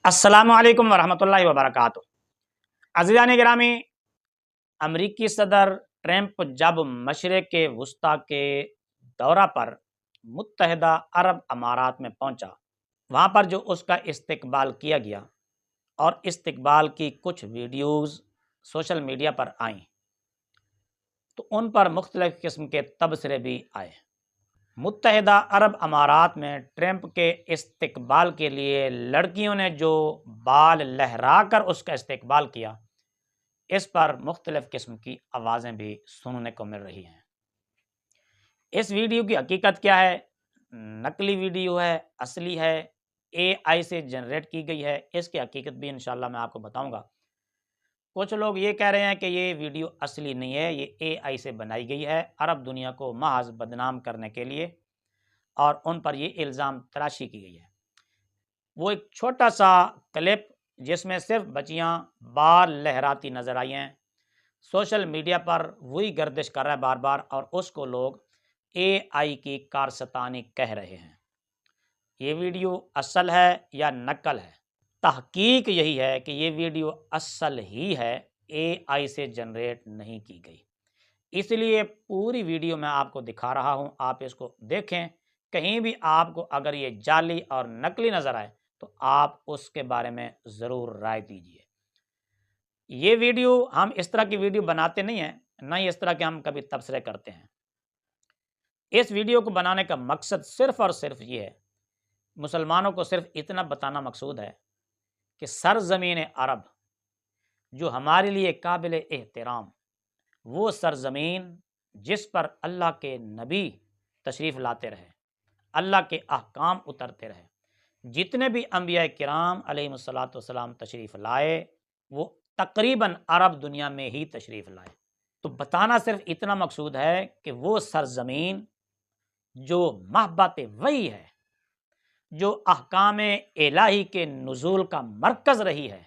السلام علیکم ورحمۃ اللہ وبرکاتہ۔ عزیزان گرامی، امریکی صدر ٹرمپ جب مشرق وسطیٰ کے دورہ پر متحدہ عرب امارات میں پہنچا، وہاں پر جو اس کا استقبال کیا گیا اور استقبال کی کچھ ویڈیوز سوشل میڈیا پر آئیں تو ان پر مختلف قسم کے تبصرے بھی آئے۔ متحدہ عرب امارات میں ٹرمپ کے استقبال کے لیے لڑکیوں نے جو بال لہرا کر اس کا استقبال کیا، اس پر مختلف قسم کی آوازیں بھی سننے کو مل رہی ہیں۔ اس ویڈیو کی حقیقت کیا ہے؟ نقلی ویڈیو ہے، اصلی ہے، اے آئی سے جنریٹ کی گئی ہے؟ اس کی حقیقت بھی انشاءاللہ میں آپ کو بتاؤں گا۔ کچھ لوگ یہ کہہ رہے ہیں کہ یہ ویڈیو اصلی نہیں ہے، یہ اے آئی سے بنائی گئی ہے عرب دنیا کو محض بدنام کرنے کے لیے، اور ان پر یہ الزام تراشی کی گئی ہے۔ وہ ایک چھوٹا سا کلپ جس میں صرف بچیاں بال لہراتی نظر آئی ہیں، سوشل میڈیا پر وہی گردش کر رہا ہے بار بار، اور اس کو لوگ اے آئی کی کارستانی کہہ رہے ہیں۔ یہ ویڈیو اصل ہے یا نقل ہے؟ تحقیق یہی ہے کہ یہ ویڈیو اصل ہی ہے، اے آئی سے جنریٹ نہیں کی گئی۔ اس لیے پوری ویڈیو میں آپ کو دکھا رہا ہوں، آپ اس کو دیکھیں۔ کہیں بھی آپ کو اگر یہ جعلی اور نقلی نظر آئے تو آپ اس کے بارے میں ضرور رائے دیجیے۔ یہ ویڈیو ہم اس طرح کی ویڈیو بناتے نہیں ہیں، نہ ہی اس طرح کے ہم کبھی تبصرے کرتے ہیں۔ اس ویڈیو کو بنانے کا مقصد صرف اور صرف یہ ہے، مسلمانوں کو صرف اتنا بتانا مقصود ہے کہ سرزمین عرب جو ہمارے لیے قابل احترام، وہ سرزمین جس پر اللہ کے نبی تشریف لاتے رہے، اللہ کے احکام اترتے رہے، جتنے بھی انبیاء کرام علیہم الصلاۃ والسلام تشریف لائے وہ تقریباً عرب دنیا میں ہی تشریف لائے۔ تو بتانا صرف اتنا مقصود ہے کہ وہ سرزمین جو محبت وحی ہے، جو احکام الہی کے نزول کا مرکز رہی ہے،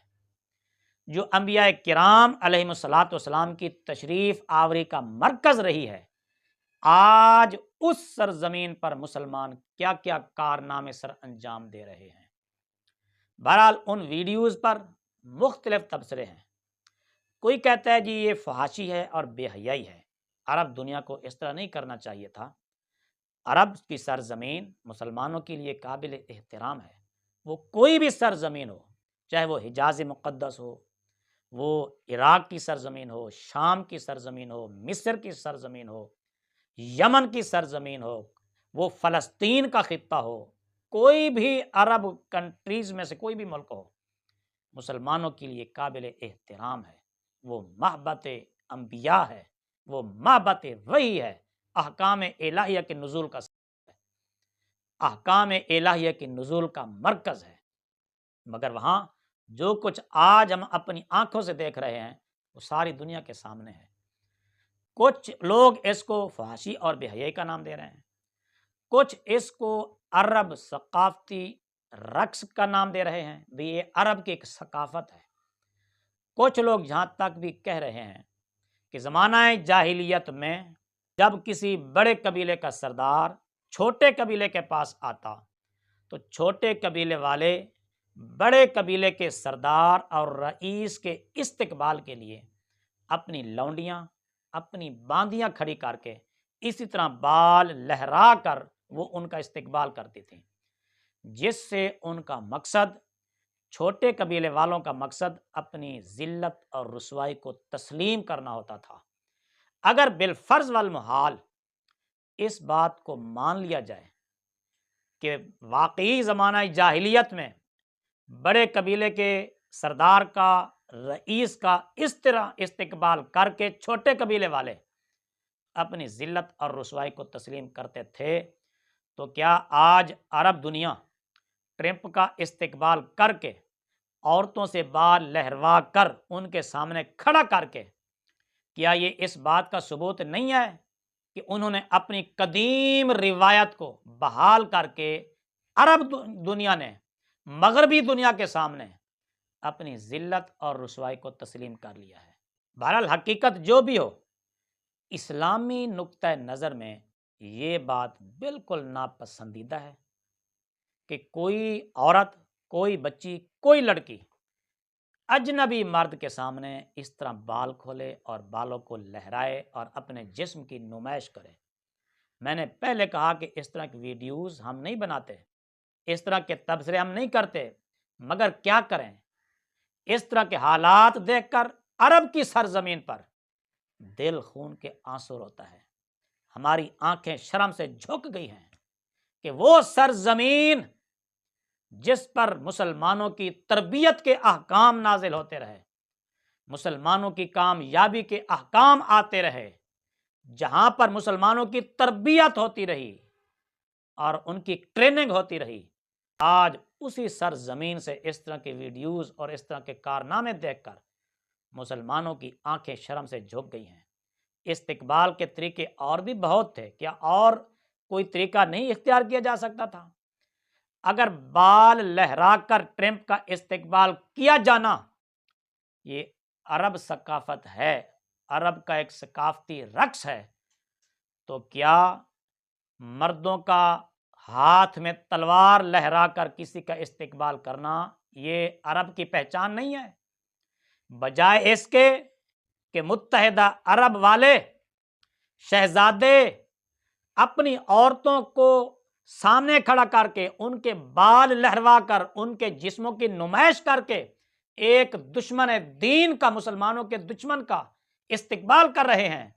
جو انبیاء کرام علیہم الصلاۃ والسلام کی تشریف آوری کا مرکز رہی ہے، آج اس سرزمین پر مسلمان کیا کیا کارنامے سر انجام دے رہے ہیں۔ بہرحال ان ویڈیوز پر مختلف تبصرے ہیں۔ کوئی کہتا ہے جی یہ فحاشی ہے اور بے حیائی ہے، عرب دنیا کو اس طرح نہیں کرنا چاہیے تھا۔ عرب کی سرزمین مسلمانوں کے لیے قابل احترام ہے، وہ کوئی بھی سرزمین ہو، چاہے وہ حجاز مقدس ہو، وہ عراق کی سرزمین ہو، شام کی سرزمین ہو، مصر کی سرزمین ہو، یمن کی سرزمین ہو، وہ فلسطین کا خطہ ہو، کوئی بھی عرب کنٹریز میں سے کوئی بھی ملک ہو، مسلمانوں کے لیے قابل احترام ہے۔ وہ محبت انبیاء ہے، وہ محبت وحی ہے، احکام الہیہ کے نزول کا احکام الہیہ کے نزول کا مرکز ہے۔ مگر وہاں جو کچھ آج ہم اپنی آنکھوں سے دیکھ رہے ہیں وہ ساری دنیا کے سامنے ہے۔ کچھ لوگ اس کو فحاشی اور بے حیائی کا نام دے رہے ہیں، کچھ اس کو عرب ثقافتی رقص کا نام دے رہے ہیں، بھی یہ عرب کی ایک ثقافت ہے۔ کچھ لوگ یہاں تک بھی کہہ رہے ہیں کہ زمانہ جاہلیت میں جب کسی بڑے قبیلے کا سردار چھوٹے قبیلے کے پاس آتا تو چھوٹے قبیلے والے بڑے قبیلے کے سردار اور رئیس کے استقبال کے لیے اپنی لونڈیاں، اپنی باندیاں کھڑی کر کے اسی طرح بال لہرا کر وہ ان کا استقبال کرتی تھیں، جس سے ان کا مقصد، چھوٹے قبیلے والوں کا مقصد اپنی ذلت اور رسوائی کو تسلیم کرنا ہوتا تھا۔ اگر بالفرض والمحال اس بات کو مان لیا جائے کہ واقعی زمانہ جاہلیت میں بڑے قبیلے کے سردار کا، رئیس کا اس طرح استقبال کر کے چھوٹے قبیلے والے اپنی ذلت اور رسوائی کو تسلیم کرتے تھے، تو کیا آج عرب دنیا ٹرمپ کا استقبال کر کے، عورتوں سے بال لہروا کر ان کے سامنے کھڑا کر کے، کیا یہ اس بات کا ثبوت نہیں ہے کہ انہوں نے اپنی قدیم روایت کو بحال کر کے عرب دنیا نے مغربی دنیا کے سامنے اپنی ذلت اور رسوائی کو تسلیم کر لیا ہے؟ بہرحال حقیقت جو بھی ہو، اسلامی نقطہ نظر میں یہ بات بالکل ناپسندیدہ ہے کہ کوئی عورت، کوئی بچی، کوئی لڑکی اجنبی مرد کے سامنے اس طرح بال کھولے اور بالوں کو لہرائے اور اپنے جسم کی نمائش کرے۔ میں نے پہلے کہا کہ اس طرح کی ویڈیوز ہم نہیں بناتے، اس طرح کے تبصرے ہم نہیں کرتے، مگر کیا کریں، اس طرح کے حالات دیکھ کر عرب کی سرزمین پر دل خون کے آنسو روتا ہے۔ ہماری آنکھیں شرم سے جھک گئی ہیں کہ وہ سرزمین جس پر مسلمانوں کی تربیت کے احکام نازل ہوتے رہے، مسلمانوں کی کامیابی کے احکام آتے رہے، جہاں پر مسلمانوں کی تربیت ہوتی رہی اور ان کی ٹریننگ ہوتی رہی، آج اسی سرزمین سے اس طرح کے ویڈیوز اور اس طرح کے کارنامے دیکھ کر مسلمانوں کی آنکھیں شرم سے جھک گئی ہیں۔ استقبال کے طریقے اور بھی بہت تھے، کیا اور کوئی طریقہ نہیں اختیار کیا جا سکتا تھا؟ اگر بال لہرا کر ٹرمپ کا استقبال کیا جانا یہ عرب ثقافت ہے، عرب کا ایک ثقافتی رقص ہے، تو کیا مردوں کا ہاتھ میں تلوار لہرا کر کسی کا استقبال کرنا یہ عرب کی پہچان نہیں ہے؟ بجائے اس کے کہ متحدہ عرب والے شہزادے اپنی عورتوں کو سامنے کھڑا کر کے ان کے بال لہروا کر ان کے جسموں کی نمائش کر کے ایک دشمن دین کا، مسلمانوں کے دشمن کا استقبال کر رہے ہیں،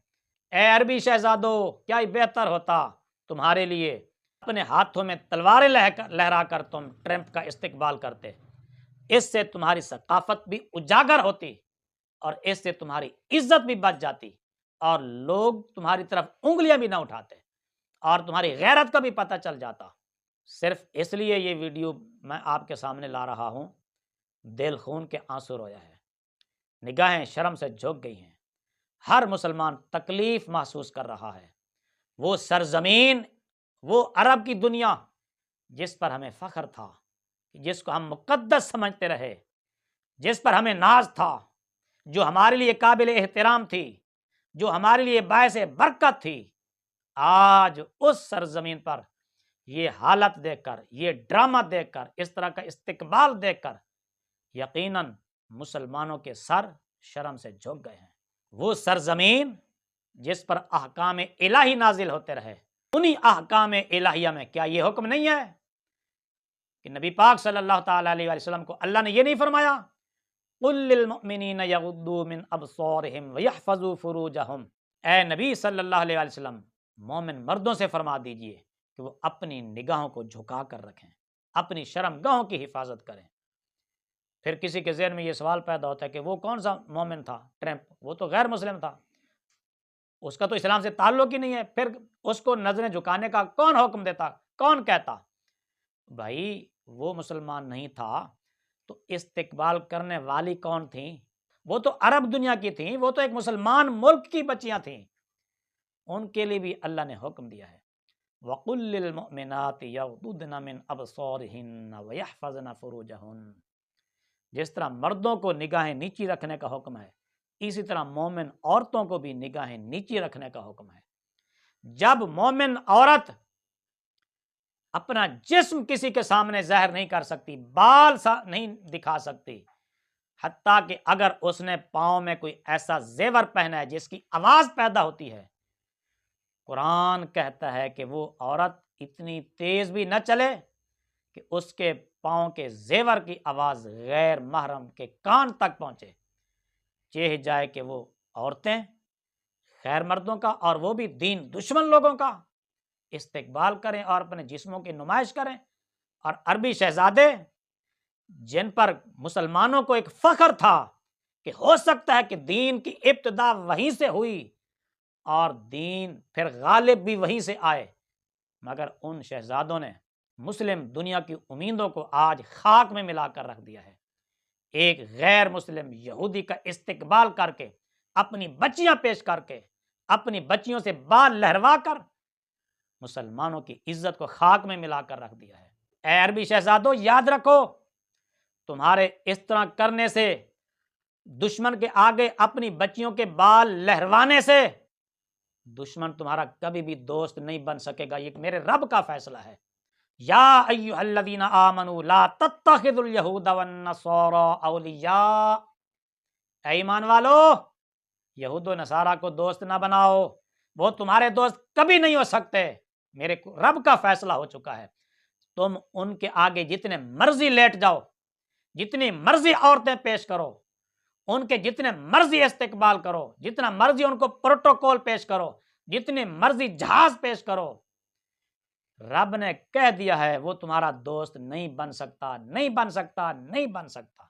اے عربی شہزادوں، کیا ہی بہتر ہوتا تمہارے لیے اپنے ہاتھوں میں تلواریں لہرا کر تم ٹرمپ کا استقبال کرتے۔ اس سے تمہاری ثقافت بھی اجاگر ہوتی اور اس سے تمہاری عزت بھی بچ جاتی اور لوگ تمہاری طرف انگلیاں بھی نہ اٹھاتے اور تمہاری غیرت کا بھی پتہ چل جاتا۔ صرف اس لیے یہ ویڈیو میں آپ کے سامنے لا رہا ہوں، دل خون کے آنسو رویا ہے، نگاہیں شرم سے جھک گئی ہیں، ہر مسلمان تکلیف محسوس کر رہا ہے۔ وہ سرزمین، وہ عرب کی دنیا جس پر ہمیں فخر تھا، جس کو ہم مقدس سمجھتے رہے، جس پر ہمیں ناز تھا، جو ہمارے لیے قابل احترام تھی، جو ہمارے لیے باعث برکت تھی، آج اس سرزمین پر یہ حالت دیکھ کر، یہ ڈرامہ دیکھ کر، اس طرح کا استقبال دیکھ کر یقیناً مسلمانوں کے سر شرم سے جھک گئے ہیں۔ وہ سرزمین جس پر احکام الہی نازل ہوتے رہے، انہی احکام الہیہ میں کیا یہ حکم نہیں ہے کہ نبی پاک صلی اللہ تعالی علیہ وسلم کو اللہ نے یہ نہیں فرمایا قُل لِّلْمُؤْمِنِينَ يَغُضُّوا مِنْ أَبْصَارِهِمْ وَيَحْفَظُوا فُرُوجَهُمْ، اے نبی صلی اللہ علیہ وسلم مومن مردوں سے فرما دیجئے کہ وہ اپنی نگاہوں کو جھکا کر رکھیں، اپنی شرم گاہوں کی حفاظت کریں۔ پھر کسی کے ذہن میں یہ سوال پیدا ہوتا ہے کہ وہ کون سا مومن تھا ٹرمپ؟ وہ تو غیر مسلم تھا، اس کا تو اسلام سے تعلق ہی نہیں ہے، پھر اس کو نظریں جھکانے کا کون حکم دیتا، کون کہتا؟ بھائی وہ مسلمان نہیں تھا تو استقبال کرنے والی کون تھیں؟ وہ تو عرب دنیا کی تھیں، وہ تو ایک مسلمان ملک کی بچیاں تھیں، ان کے لیے بھی اللہ نے حکم دیا ہے وَقُلْ لِلْمُؤْمِنَاتِ يَغْضُضْنَ مِنْ أَبْصَارِهِنَّ وَيَحْفَظْنَ فُرُوجَهُنَّ، جس طرح مردوں کو نگاہیں نیچی رکھنے کا حکم ہے، اسی طرح مومن عورتوں کو بھی نگاہیں نیچی رکھنے کا حکم ہے۔ جب مومن عورت اپنا جسم کسی کے سامنے ظاہر نہیں کر سکتی، بال نہیں دکھا سکتی، حتیٰ کہ اگر اس نے پاؤں میں کوئی ایسا زیور پہنا ہے جس کی آواز پیدا ہوتی ہے، قرآن کہتا ہے کہ وہ عورت اتنی تیز بھی نہ چلے کہ اس کے پاؤں کے زیور کی آواز غیر محرم کے کان تک پہنچے، چاہے جائے کہ وہ عورتیں غیر مردوں کا اور وہ بھی دین دشمن لوگوں کا استقبال کریں اور اپنے جسموں کی نمائش کریں، اور عربی شہزادے جن پر مسلمانوں کو ایک فخر تھا کہ ہو سکتا ہے کہ دین کی ابتدا وہیں سے ہوئی اور دین پھر غالب بھی وہیں سے آئے، مگر ان شہزادوں نے مسلم دنیا کی امیدوں کو آج خاک میں ملا کر رکھ دیا ہے۔ ایک غیر مسلم یہودی کا استقبال کر کے، اپنی بچیاں پیش کر کے، اپنی بچیوں سے بال لہروا کر مسلمانوں کی عزت کو خاک میں ملا کر رکھ دیا ہے۔ اے عربی شہزادوں، یاد رکھو تمہارے اس طرح کرنے سے، دشمن کے آگے اپنی بچیوں کے بال لہروانے سے دشمن تمہارا کبھی بھی دوست نہیں بن سکے گا، یہ میرے رب کا فیصلہ ہے۔ یا ایھا الذین آمنوا لا تتخذوا الیہود والنصارى اولیاء، اے ایمان والو یہود و نصارہ کو دوست نہ بناؤ، وہ تمہارے دوست کبھی نہیں ہو سکتے، میرے رب کا فیصلہ ہو چکا ہے۔ تم ان کے آگے جتنے مرضی لیٹ جاؤ، جتنی مرضی عورتیں پیش کرو، ان کے جتنے مرضی استقبال کرو، جتنا مرضی ان کو پروٹوکول پیش کرو، جتنی مرضی جہاز پیش کرو، رب نے کہہ دیا ہے وہ تمہارا دوست نہیں بن سکتا، نہیں بن سکتا، نہیں بن سکتا۔